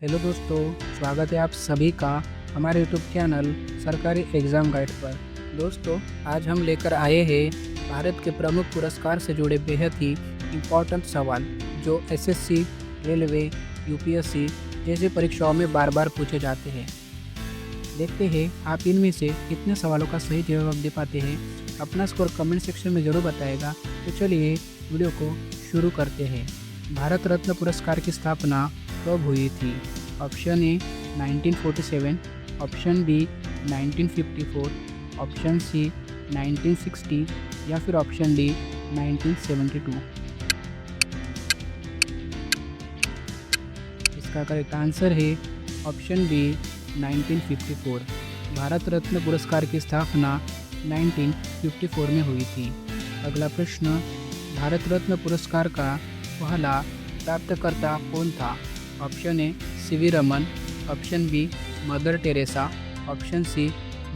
Hello दोस्तों, स्वागत है आप सभी का हमारे यूट्यूब चैनल सरकारी एग्ज़ाम गाइड पर। दोस्तों, आज हम लेकर आए हैं भारत के प्रमुख पुरस्कार से जुड़े बेहद ही इम्पोर्टेंट सवाल जो एसएससी, रेलवे, यूपीएससी जैसे परीक्षाओं में बार बार पूछे जाते हैं। देखते हैं आप इनमें से कितने सवालों का सही जवाब दे पाते हैं। अपना स्कोर कमेंट सेक्शन में ज़रूर बताएगा। तो चलिए वीडियो को शुरू करते हैं। भारत रत्न पुरस्कार की स्थापना कब हुई थी? Option A 1947, option B 1954, option C 1960 या फिर ऑप्शन डी 1972। इसका करेक्ट आंसर है ऑप्शन बी 1954। भारत रत्न पुरस्कार की स्थापना 1954 में हुई थी। अगला प्रश्न, भारत रत्न पुरस्कार का पहला प्राप्तकर्ता कौन था? Option A CV Raman, option B Mother Teresa, option C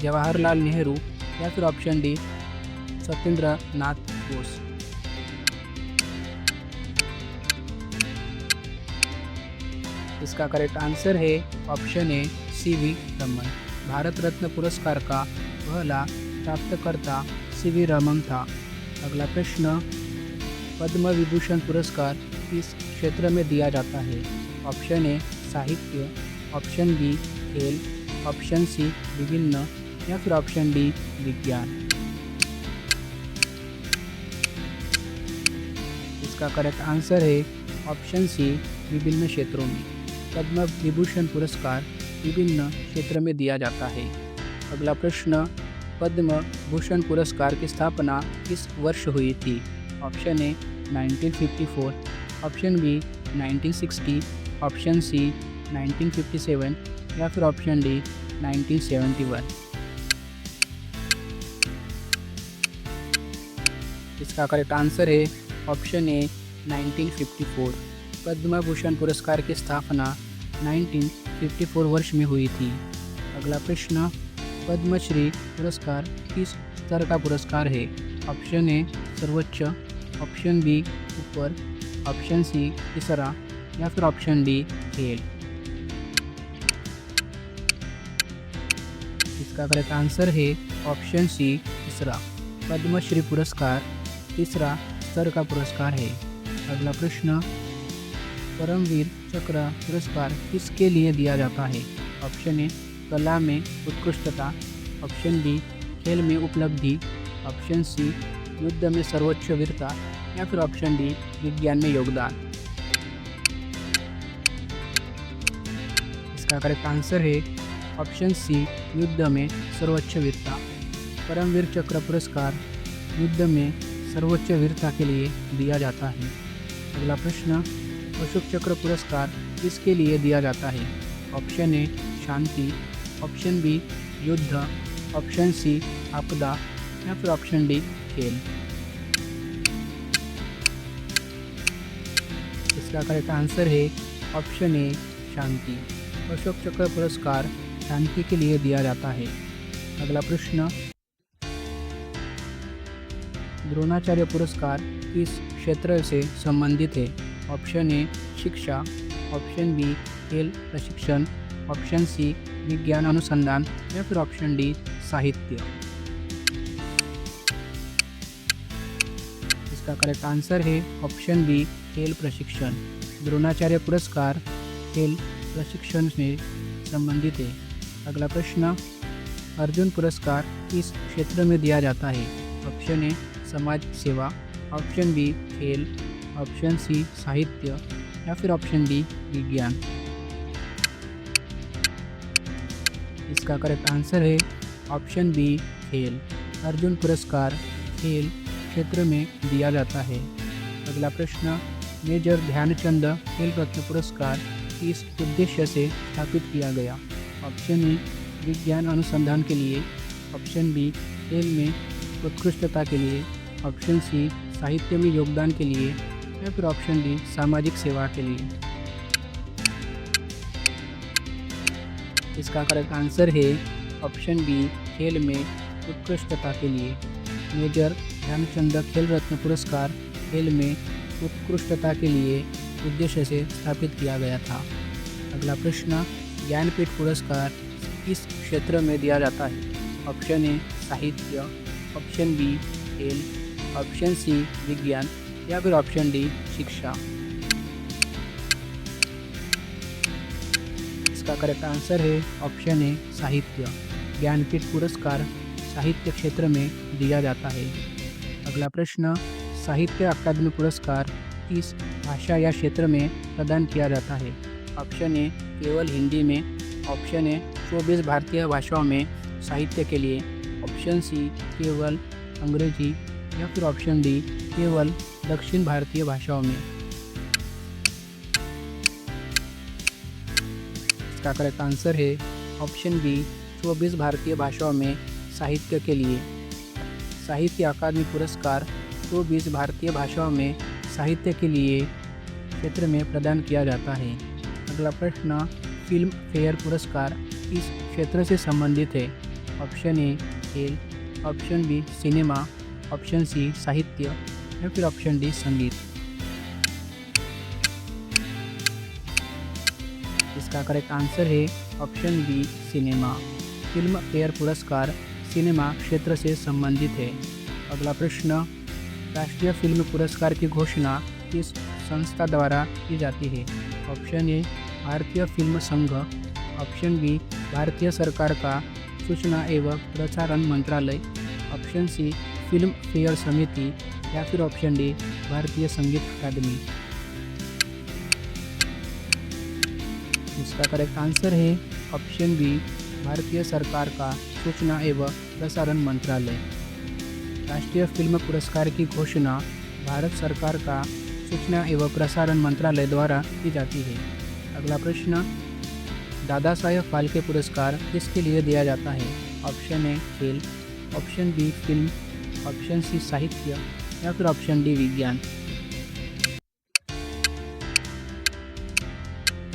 Jawaharlal Nehru या फिर ऑप्शन डी सत्येंद्र नाथ बोस। इसका करेक्ट आंसर है option A CV Raman. Bharat Ratna पुरस्कार का पहला प्राप्तकर्ता सीवी रमन था। अगला प्रश्न, पद्म विभूषण पुरस्कार किस क्षेत्र में दिया जाता है? ऑप्शन ए साहित्य, ऑप्शन बी खेल, ऑप्शन सी विभिन्न या फिर ऑप्शन डी विज्ञान। इसका करेक्ट आंसर है ऑप्शन सी विभिन्न क्षेत्रों में। पद्म विभूषण पुरस्कार विभिन्न क्षेत्र में दिया जाता है। अगला प्रश्न, पद्म भूषण पुरस्कार की स्थापना किस वर्ष हुई थी? Option A 1954, option B 1960, option C 1957 या फिर ऑप्शन डी 1971। इसका करेक्ट आंसर है ऑप्शन ए 1954। पद्म भूषण पुरस्कार की स्थापना 1954 वर्ष में हुई थी। अगला प्रश्न, पद्मश्री पुरस्कार किस स्तर का पुरस्कार है? ऑप्शन ए सर्वोच्च, ऑप्शन बी ऊपर, ऑप्शन सी तीसरा या फिर ऑप्शन डी खेल। इसका करेक्ट आंसर है ऑप्शन सी तीसरा। पद्मश्री पुरस्कार तीसरा स्तर का पुरस्कार है। अगला प्रश्न, परमवीर चक्र पुरस्कार किसके लिए दिया जाता है? ऑप्शन ए कला में उत्कृष्टता, ऑप्शन बी खेल में उपलब्धि, ऑप्शन सी युद्ध में सर्वोच्च वीरता या फिर ऑप्शन डी विज्ञान में योगदान। इसका करेक्ट आंसर है ऑप्शन सी युद्ध में सर्वोच्च वीरता। परमवीर चक्र पुरस्कार युद्ध में सर्वोच्च वीरता के लिए दिया जाता है। अगला प्रश्न, अशोक चक्र पुरस्कार किसके लिए दिया जाता है? ऑप्शन ए शांति, ऑप्शन बी युद्ध, ऑप्शन सी आपदा या फिर ऑप्शन डी खेल। इसका करेक्ट आंसर है ऑप्शन ए शांति। अशोक चक्र पुरस्कार शांति के लिए दिया जाता है। अगला प्रश्न, द्रोणाचार्य पुरस्कार किस क्षेत्र से संबंधित है? ऑप्शन ए शिक्षा, ऑप्शन बी खेल प्रशिक्षण, ऑप्शन सी विज्ञान अनुसंधान या फिर ऑप्शन डी साहित्य। इसका करेक्ट आंसर है ऑप्शन बी खेल प्रशिक्षण। द्रोणाचार्य पुरस्कार खेल प्रशिक्षण से संबंधित है। अगला प्रश्न, अर्जुन पुरस्कार किस क्षेत्र में दिया जाता है? ऑप्शन ए समाज सेवा, ऑप्शन बी खेल, ऑप्शन सी साहित्य या फिर ऑप्शन डी विज्ञान। इसका करेक्ट आंसर है ऑप्शन बी खेल। अर्जुन पुरस्कार खेल क्षेत्र में दिया जाता है। अगला प्रश्न, मेजर ध्यानचंद खेल रत्न पुरस्कार किस उद्देश्य से स्थापित किया गया? ऑप्शन ए विज्ञान अनुसंधान के लिए, ऑप्शन बी खेल में उत्कृष्टता के लिए, ऑप्शन सी साहित्य में योगदान के लिए या फिर ऑप्शन डी सामाजिक सेवा के लिए। इसका करेक्ट आंसर है ऑप्शन बी खेल में उत्कृष्टता के लिए। मेजर ध्यानचंद खेल रत्न पुरस्कार खेल में उत्कृष्टता के लिए उद्देश्य से स्थापित किया गया था। अगला प्रश्न, ज्ञानपीठ पुरस्कार किस क्षेत्र में दिया जाता है? ऑप्शन ए साहित्य, ऑप्शन बी खेल, ऑप्शन सी विज्ञान या फिर ऑप्शन डी शिक्षा। इसका करेक्ट आंसर है ऑप्शन ए साहित्य। ज्ञानपीठ पुरस्कार साहित्य क्षेत्र में दिया जाता है। अगला प्रश्न, साहित्य अकादमी पुरस्कार किस भाषा या क्षेत्र में प्रदान किया जाता है? ऑप्शन ए केवल हिंदी में, ऑप्शन ए 24 भारतीय भाषाओं में साहित्य के लिए, ऑप्शन सी केवल अंग्रेजी या फिर ऑप्शन डी केवल दक्षिण भारतीय भाषाओं में। इसका करेक्ट आंसर है ऑप्शन बी 24 भारतीय भाषाओं में साहित्य के लिए। साहित्य अकादमी पुरस्कार 24 भारतीय भाषाओं में साहित्य के लिए क्षेत्र में प्रदान किया जाता है। अगला प्रश्न, फिल्म फेयर पुरस्कार किस क्षेत्र से संबंधित है? ऑप्शन ए खेल, option B cinema, option C साहित्य या फिर ऑप्शन डी संगीत। इसका करेक्ट आंसर है option B cinema. Filmfare पुरस्कार सिनेमा क्षेत्र से संबंधित है। अगला प्रश्न, राष्ट्रीय फिल्म पुरस्कार की घोषणा किस संस्था द्वारा की जाती है? ऑप्शन ए भारतीय फिल्म संघ, ऑप्शन बी भारतीय सरकार का सूचना एवं प्रसारण मंत्रालय, ऑप्शन सी फिल्म फेयर समिति या फिर ऑप्शन डी भारतीय संगीत अकादमी। इसका करेक्ट आंसर है ऑप्शन बी भारतीय सरकार का सूचना एवं प्रसारण मंत्रालय। राष्ट्रीय फिल्म पुरस्कार की घोषणा भारत सरकार का सूचना एवं प्रसारण मंत्रालय द्वारा की जाती है। अगला प्रश्न, दादा साहेब फाल्के पुरस्कार किसके लिए दिया जाता है? ऑप्शन ए खेल, option B film, option C साहित्य या फिर ऑप्शन डी विज्ञान।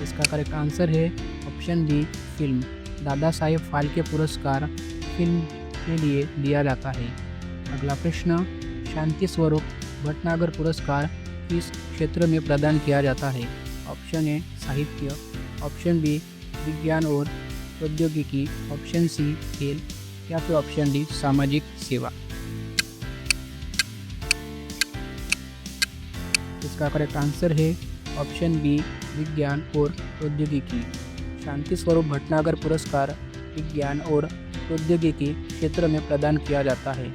इसका करेक्ट आंसर है option B film. Dada Saheb Phalke पुरस्कार फिल्म के लिए दिया जाता है। अगला प्रश्न, शांति स्वरूप भटनागर पुरस्कार किस क्षेत्र में प्रदान किया जाता है? ऑप्शन ए साहित्य, ऑप्शन बी विज्ञान और प्रौद्योगिकी, ऑप्शन सी खेल या फिर ऑप्शन डी सामाजिक सेवा। इसका करेक्ट आंसर है ऑप्शन बी विज्ञान और प्रौद्योगिकी। शांति स्वरूप भटनागर पुरस्कार विज्ञान और प्रौद्योगिकी क्षेत्र में प्रदान किया जाता है।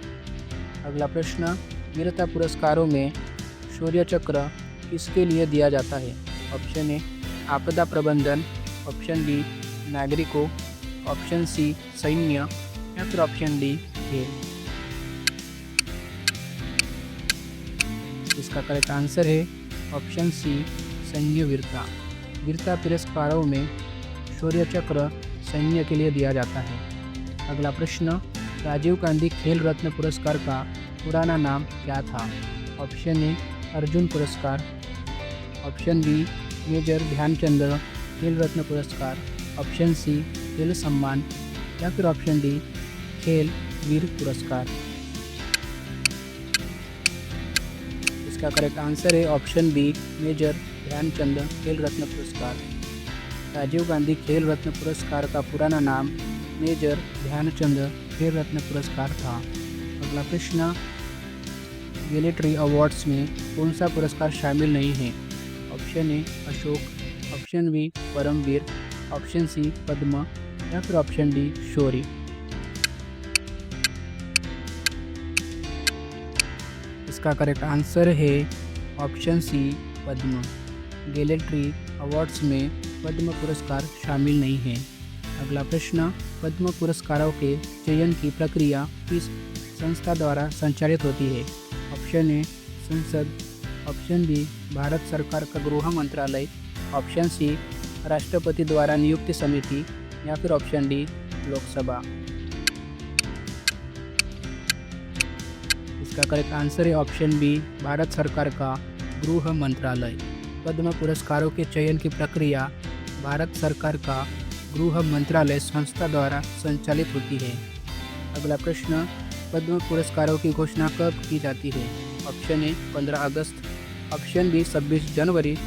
अगला प्रश्न, वीरता पुरस्कारों में शौर्य चक्र किसके लिए दिया जाता है? ऑप्शन ए आपदा प्रबंधन, ऑप्शन बी नागरिकों, ऑप्शन सी सैन्य या फिर ऑप्शन डी खेल। इसका करेक्ट आंसर है ऑप्शन सी सैन्य वीरता। वीरता पुरस्कारों में शौर्य चक्र सैन्य के लिए दिया जाता है। अगला प्रश्न, राजीव गांधी खेल रत्न पुरस्कार का पुराना नाम क्या था? ऑप्शन ए अर्जुन पुरस्कार, ऑप्शन बी मेजर ध्यानचंद खेल रत्न पुरस्कार, ऑप्शन सी खेल सम्मान या फिर ऑप्शन डी खेल वीर पुरस्कार। इसका करेक्ट आंसर है ऑप्शन बी मेजर ध्यानचंद खेल रत्न पुरस्कार। राजीव गांधी खेल रत्न पुरस्कार का पुराना नाम मेजर ध्यानचंद खेल रत्न पुरस्कार था। अगला प्रश्न, गैलेटरी अवार्ड्स में कौन सा पुरस्कार शामिल नहीं है? Option A Ashok, option B Paramvir, option C Padma या फिर ऑप्शन डी शौर्य। इसका करेक्ट आंसर है option C Padma. Gallantry awards में पद्म पुरस्कार शामिल नहीं है। अगला प्रश्न, पद्म पुरस्कारों के चयन की प्रक्रिया किस संस्था द्वारा संचालित होती है? ऑप्शन ए संसद, ऑप्शन बी भारत सरकार का गृह मंत्रालय, ऑप्शन सी राष्ट्रपति द्वारा नियुक्ति समिति या फिर ऑप्शन डी लोकसभा। इसका करेक्ट आंसर है ऑप्शन बी भारत सरकार का गृह मंत्रालय। पद्म पुरस्कारों के चयन की प्रक्रिया भारत सरकार का गृह मंत्रालय संस्था द्वारा संचालित होती है। अगला प्रश्न, पद्म पुरस्कारों की घोषणा कब की जाती है? ऑप्शन ए 15 अगस्त, ऑप्शन बी 26 जनवरी,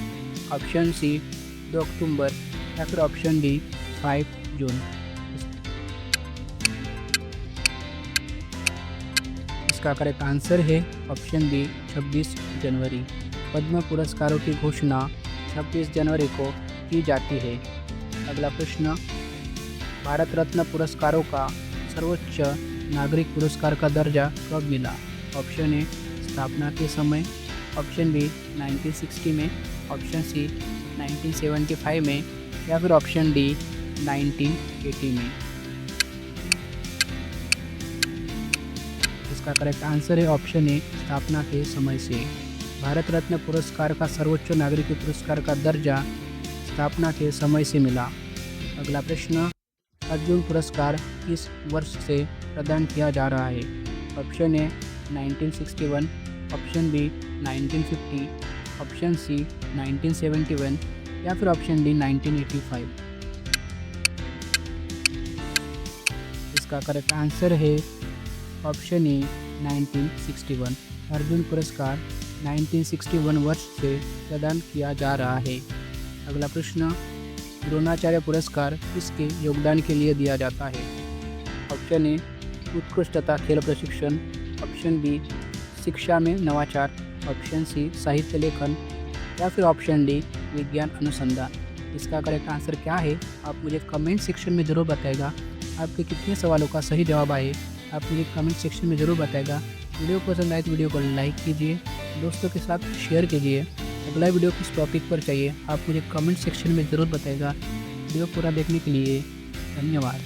ऑप्शन सी 2 अक्टूबर या फिर ऑप्शन डी 5 जून। इसका करेक्ट आंसर है ऑप्शन बी 26 जनवरी। पद्म पुरस्कारों की घोषणा 26 जनवरी को की जाती है। अगला प्रश्न, भारत रत्न पुरस्कारों का सर्वोच्च नागरिक पुरस्कार का दर्जा कब मिला? ऑप्शन ए स्थापना के समय, ऑप्शन बी 1960 में, ऑप्शन सी 1975 में, या फिर ऑप्शन डी 1980 में। इसका करेक्ट आंसर है ऑप्शन ए स्थापना के समय से। भारत रत्न पुरस्कार का सर्वोच्च नागरिक पुरस्कार का दर्जा स्थापना के समय से मिला। अगला प्रश्न, अर्जुन पुरस्कार किस वर्ष से प्रदान किया जा रहा है? Option A 1961, option B 1950, option C 1971, या फिर ऑप्शन डी 1985। इसका करेक्ट आंसर है ऑप्शन ए 1961। अर्जुन पुरस्कार 1961 वर्ष से प्रदान किया जा रहा है। अगला प्रश्न, द्रोणाचार्य पुरस्कार किसके योगदान के लिए दिया जाता है? ऑप्शन ए उत्कृष्टता खेल प्रशिक्षण, ऑप्शन बी शिक्षा में नवाचार, ऑप्शन सी साहित्य लेखन, या फिर ऑप्शन डी विज्ञान अनुसंधान। इसका करेक्ट आंसर क्या है आप मुझे कमेंट सेक्शन में ज़रूर बताएगा। आपके कितने सवालों का सही जवाब आए आप मुझे कमेंट सेक्शन में ज़रूर बताएगा। वीडियो पसंद आए तो वीडियो को लाइक कीजिए, दोस्तों के साथ शेयर कीजिए। अगला वीडियो किस टॉपिक पर चाहिए आप मुझे कमेंट सेक्शन में ज़रूर बताएगा। वीडियो पूरा देखने के लिए धन्यवाद।